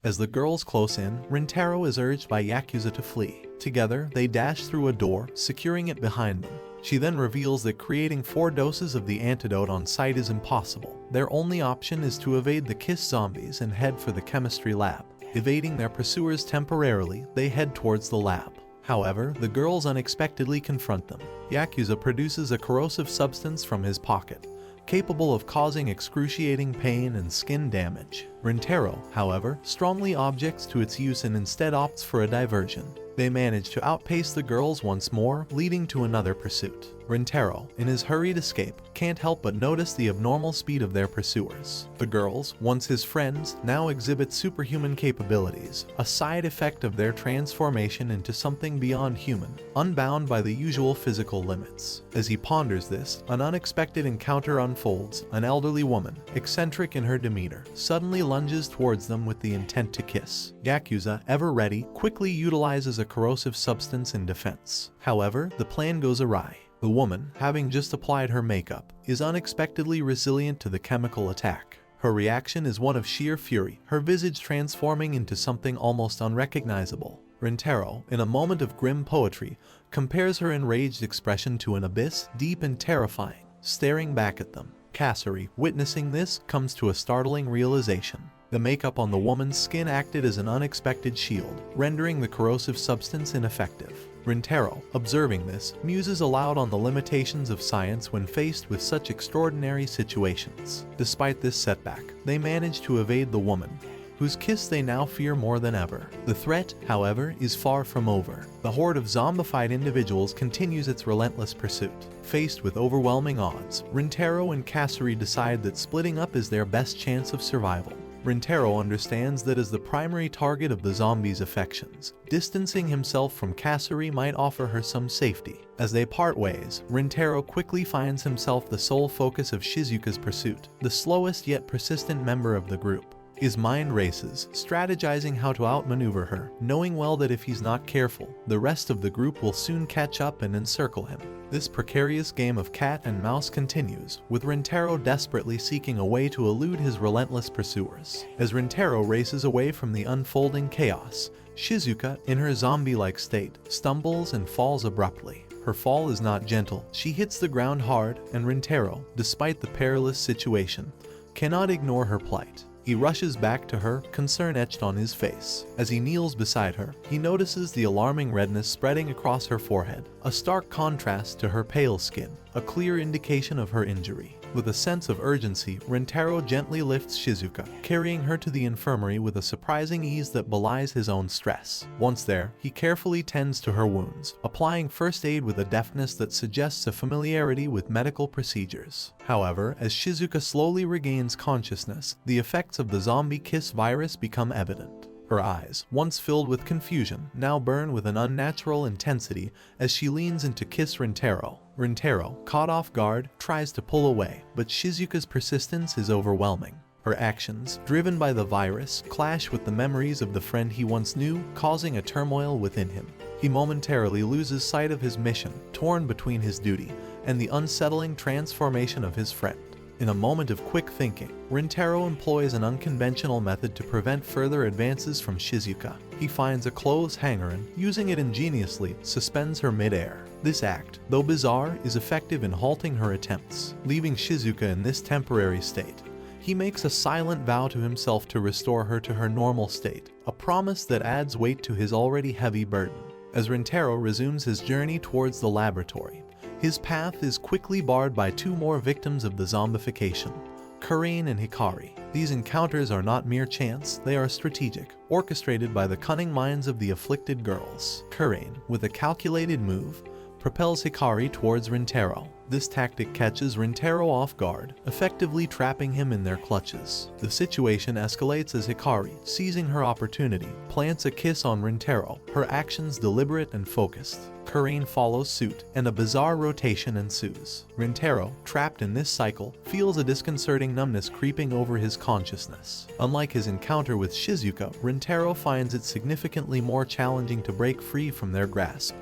As the girls close in, Rintaro is urged by Yakuza to flee. Together, they dash through a door, securing it behind them. She then reveals that creating 4 doses of the antidote on site is impossible. Their only option is to evade the Kiss zombies and head for the chemistry lab. Evading their pursuers temporarily, they head towards the lab. However, the girls unexpectedly confront them. Yakuza produces a corrosive substance from his pocket, capable of causing excruciating pain and skin damage. Rintaro, however, strongly objects to its use and instead opts for a diversion. They manage to outpace the girls once more, leading to another pursuit. Rintaro, in his hurried escape, can't help but notice the abnormal speed of their pursuers. The girls, once his friends, now exhibit superhuman capabilities, a side effect of their transformation into something beyond human, unbound by the usual physical limits. As he ponders this, an unexpected encounter unfolds. An elderly woman, eccentric in her demeanor, suddenly lunges towards them with the intent to kiss. Yakuza, ever ready, quickly utilizes a corrosive substance in defense. However, the plan goes awry. The woman, having just applied her makeup, is unexpectedly resilient to the chemical attack. Her reaction is one of sheer fury, her visage transforming into something almost unrecognizable. Rintaro, in a moment of grim poetry, compares her enraged expression to an abyss, deep and terrifying, staring back at them. Kasari, witnessing this, comes to a startling realization. The makeup on the woman's skin acted as an unexpected shield, rendering the corrosive substance ineffective. Rintaro, observing this, muses aloud on the limitations of science when faced with such extraordinary situations. Despite this setback, they manage to evade the woman, whose kiss they now fear more than ever. The threat, however, is far from over. The horde of zombified individuals continues its relentless pursuit. Faced with overwhelming odds, Rintaro and Kasari decide that splitting up is their best chance of survival. Rintaro understands that as the primary target of the zombies' affections, distancing himself from Kasari might offer her some safety. As they part ways, Rintaro quickly finds himself the sole focus of Shizuka's pursuit, the slowest yet persistent member of the group. His mind races, strategizing how to outmaneuver her, knowing well that if he's not careful, the rest of the group will soon catch up and encircle him. This precarious game of cat and mouse continues, with Rintaro desperately seeking a way to elude his relentless pursuers. As Rintaro races away from the unfolding chaos, Shizuka, in her zombie-like state, stumbles and falls abruptly. Her fall is not gentle, she hits the ground hard, and Rintaro, despite the perilous situation, cannot ignore her plight. He rushes back to her, concern etched on his face. As he kneels beside her, he notices the alarming redness spreading across her forehead, a stark contrast to her pale skin, a clear indication of her injury. With a sense of urgency, Rintaro gently lifts Shizuka, carrying her to the infirmary with a surprising ease that belies his own stress. Once there, he carefully tends to her wounds, applying first aid with a deftness that suggests a familiarity with medical procedures. However, as Shizuka slowly regains consciousness, the effects of the zombie kiss virus become evident. Her eyes, once filled with confusion, now burn with an unnatural intensity as she leans in to kiss Rintaro. Rintaro, caught off guard, tries to pull away, but Shizuka's persistence is overwhelming. Her actions, driven by the virus, clash with the memories of the friend he once knew, causing a turmoil within him. He momentarily loses sight of his mission, torn between his duty and the unsettling transformation of his friend. In a moment of quick thinking, Rintaro employs an unconventional method to prevent further advances from Shizuka. He finds a clothes hanger and, using it ingeniously, suspends her mid-air. This act, though bizarre, is effective in halting her attempts, leaving Shizuka in this temporary state. He makes a silent vow to himself to restore her to her normal state, a promise that adds weight to his already heavy burden. As Rintaro resumes his journey towards the laboratory, his path is quickly barred by 2 more victims of the zombification, Kurine and Hikari. These encounters are not mere chance, they are strategic, orchestrated by the cunning minds of the afflicted girls. Kurine, with a calculated move, propels Hikari towards Rintaro. This tactic catches Rintaro off guard, effectively trapping him in their clutches. The situation escalates as Hikari, seizing her opportunity, plants a kiss on Rintaro, her actions deliberate and focused. Kurine follows suit, and a bizarre rotation ensues. Rintaro, trapped in this cycle, feels a disconcerting numbness creeping over his consciousness. Unlike his encounter with Shizuka, Rintaro finds it significantly more challenging to break free from their grasp,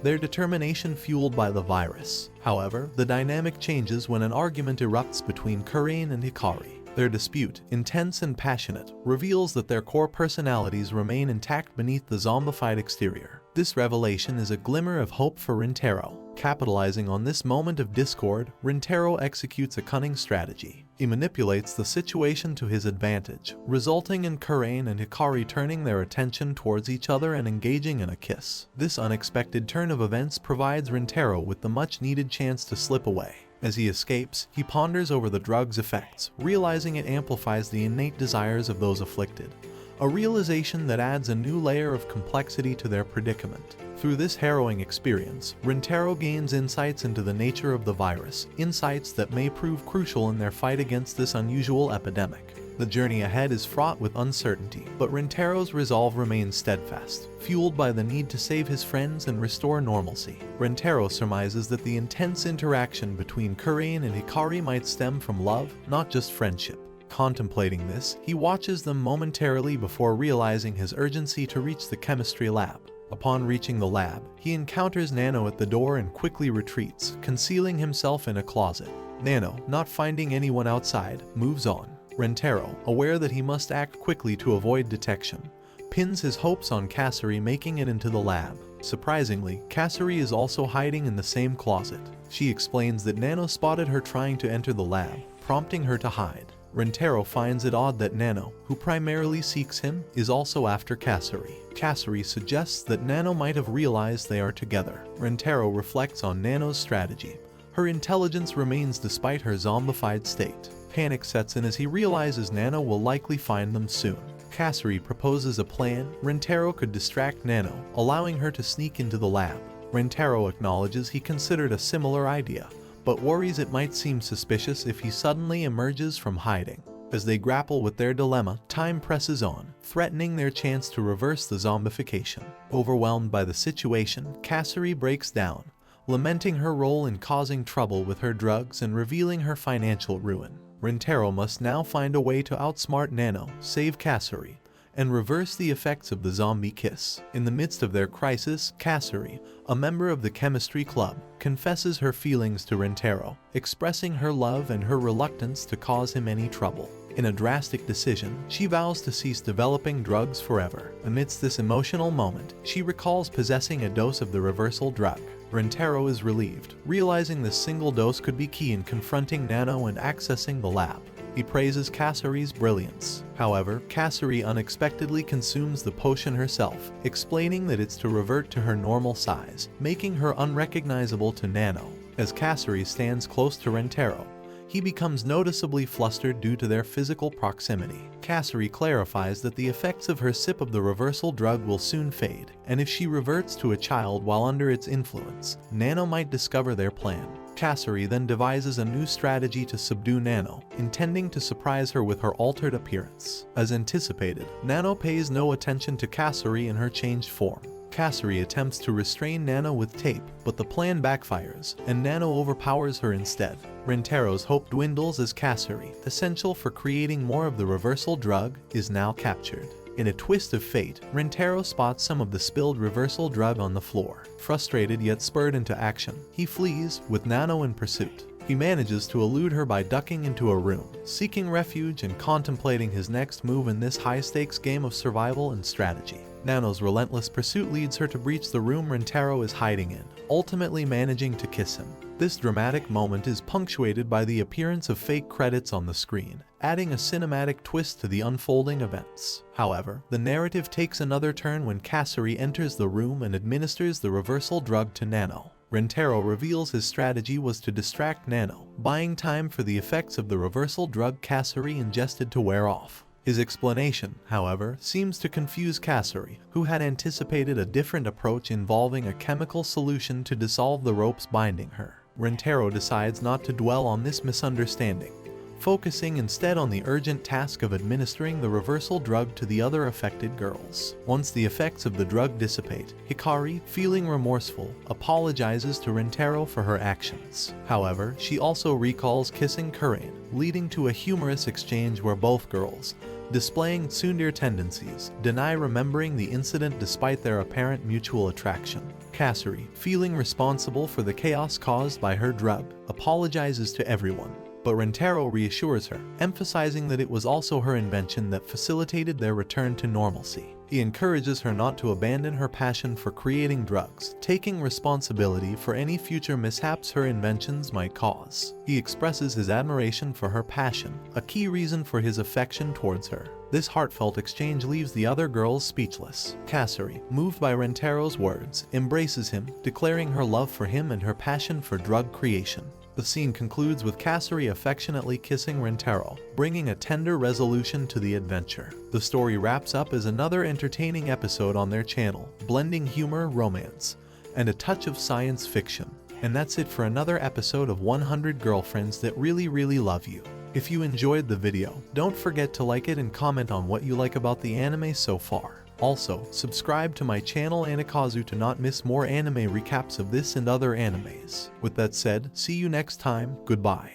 their determination fueled by the virus. However, the dynamic changes when an argument erupts between Kurine and Hikari. Their dispute, intense and passionate, reveals that their core personalities remain intact beneath the zombified exterior. This revelation is a glimmer of hope for Rintaro. Capitalizing on this moment of discord, Rintaro executes a cunning strategy. He manipulates the situation to his advantage, resulting in Kurain and Hikari turning their attention towards each other and engaging in a kiss. This unexpected turn of events provides Rintaro with the much-needed chance to slip away. As he escapes, he ponders over the drug's effects, realizing it amplifies the innate desires of those afflicted. A realization that adds a new layer of complexity to their predicament. Through this harrowing experience, Rintaro gains insights into the nature of the virus, insights that may prove crucial in their fight against this unusual epidemic. The journey ahead is fraught with uncertainty, but Rintaro's resolve remains steadfast, fueled by the need to save his friends and restore normalcy. Rintaro surmises that the intense interaction between Kurain and Hikari might stem from love, not just friendship. Contemplating this, he watches them momentarily before realizing his urgency to reach the chemistry lab. Upon reaching the lab, he encounters Nano at the door and quickly retreats, concealing himself in a closet. Nano, not finding anyone outside, moves on. Rintaro, aware that he must act quickly to avoid detection, pins his hopes on Kasari making it into the lab. Surprisingly, Kasari is also hiding in the same closet. She explains that Nano spotted her trying to enter the lab, prompting her to hide. Rintaro finds it odd that Nano, who primarily seeks him, is also after Kasari. Kasari suggests that Nano might have realized they are together. Rintaro reflects on Nano's strategy. Her intelligence remains despite her zombified state. Panic sets in as he realizes Nano will likely find them soon. Kasari proposes a plan. Rintaro could distract Nano, allowing her to sneak into the lab. Rintaro acknowledges he considered a similar idea, but worries it might seem suspicious if he suddenly emerges from hiding. As they grapple with their dilemma, time presses on, threatening their chance to reverse the zombification. Overwhelmed by the situation, Kasari breaks down, lamenting her role in causing trouble with her drugs and revealing her financial ruin. Rintaro must now find a way to outsmart Nano, save Kasari, and reverse the effects of the zombie kiss. In the midst of their crisis, Kasari, a member of the chemistry club, confesses her feelings to Rintaro, expressing her love and her reluctance to cause him any trouble. In a drastic decision, she vows to cease developing drugs forever. Amidst this emotional moment, she recalls possessing a dose of the reversal drug. Rintaro is relieved, realizing this single dose could be key in confronting Nano and accessing the lab. He praises Kasari's brilliance. However, Kasari unexpectedly consumes the potion herself, explaining that it's to revert to her normal size, making her unrecognizable to Nano. As Kasari stands close to Rintaro, he becomes noticeably flustered due to their physical proximity. Kasari clarifies that the effects of her sip of the reversal drug will soon fade, and if she reverts to a child while under its influence, Nano might discover their plan. Kasari then devises a new strategy to subdue Nano, intending to surprise her with her altered appearance. As anticipated, Nano pays no attention to Kasari in her changed form. Kasari attempts to restrain Nano with tape, but the plan backfires, and Nano overpowers her instead. Rintaro's hope dwindles as Kasari, essential for creating more of the reversal drug, is now captured. In a twist of fate, Rintaro spots some of the spilled reversal drug on the floor. Frustrated yet spurred into action, he flees, with Nano in pursuit. He manages to elude her by ducking into a room, seeking refuge and contemplating his next move in this high-stakes game of survival and strategy. Nano's relentless pursuit leads her to breach the room Rintaro is hiding in, ultimately managing to kiss him. This dramatic moment is punctuated by the appearance of fake credits on the screen, adding a cinematic twist to the unfolding events. However, the narrative takes another turn when Kasari enters the room and administers the reversal drug to Nano. Rintaro reveals his strategy was to distract Nano, buying time for the effects of the reversal drug Kasari ingested to wear off. His explanation, however, seems to confuse Kasari, who had anticipated a different approach involving a chemical solution to dissolve the ropes binding her. Rintaro decides not to dwell on this misunderstanding, focusing instead on the urgent task of administering the reversal drug to the other affected girls. Once the effects of the drug dissipate, Hikari, feeling remorseful, apologizes to Rintaro for her actions. However, she also recalls kissing Kurain, leading to a humorous exchange where both girls, displaying tsundere tendencies, deny remembering the incident despite their apparent mutual attraction. Kasari, feeling responsible for the chaos caused by her drug, apologizes to everyone. but Rintaro reassures her, emphasizing that it was also her invention that facilitated their return to normalcy. He encourages her not to abandon her passion for creating drugs, taking responsibility for any future mishaps her inventions might cause. He expresses his admiration for her passion, a key reason for his affection towards her. This heartfelt exchange leaves the other girls speechless. Kasari, moved by Rintaro's words, embraces him, declaring her love for him and her passion for drug creation. The scene concludes with Kasari affectionately kissing Rintaro, bringing a tender resolution to the adventure. The story wraps up as another entertaining episode on their channel, blending humor, romance, and a touch of science fiction. And that's it for another episode of 100 Girlfriends That Really Love You. If you enjoyed the video, don't forget to like it and comment on what you like about the anime so far. Also, subscribe to my channel Anikazu to not miss more anime recaps of this and other animes. With that said, see you next time, goodbye.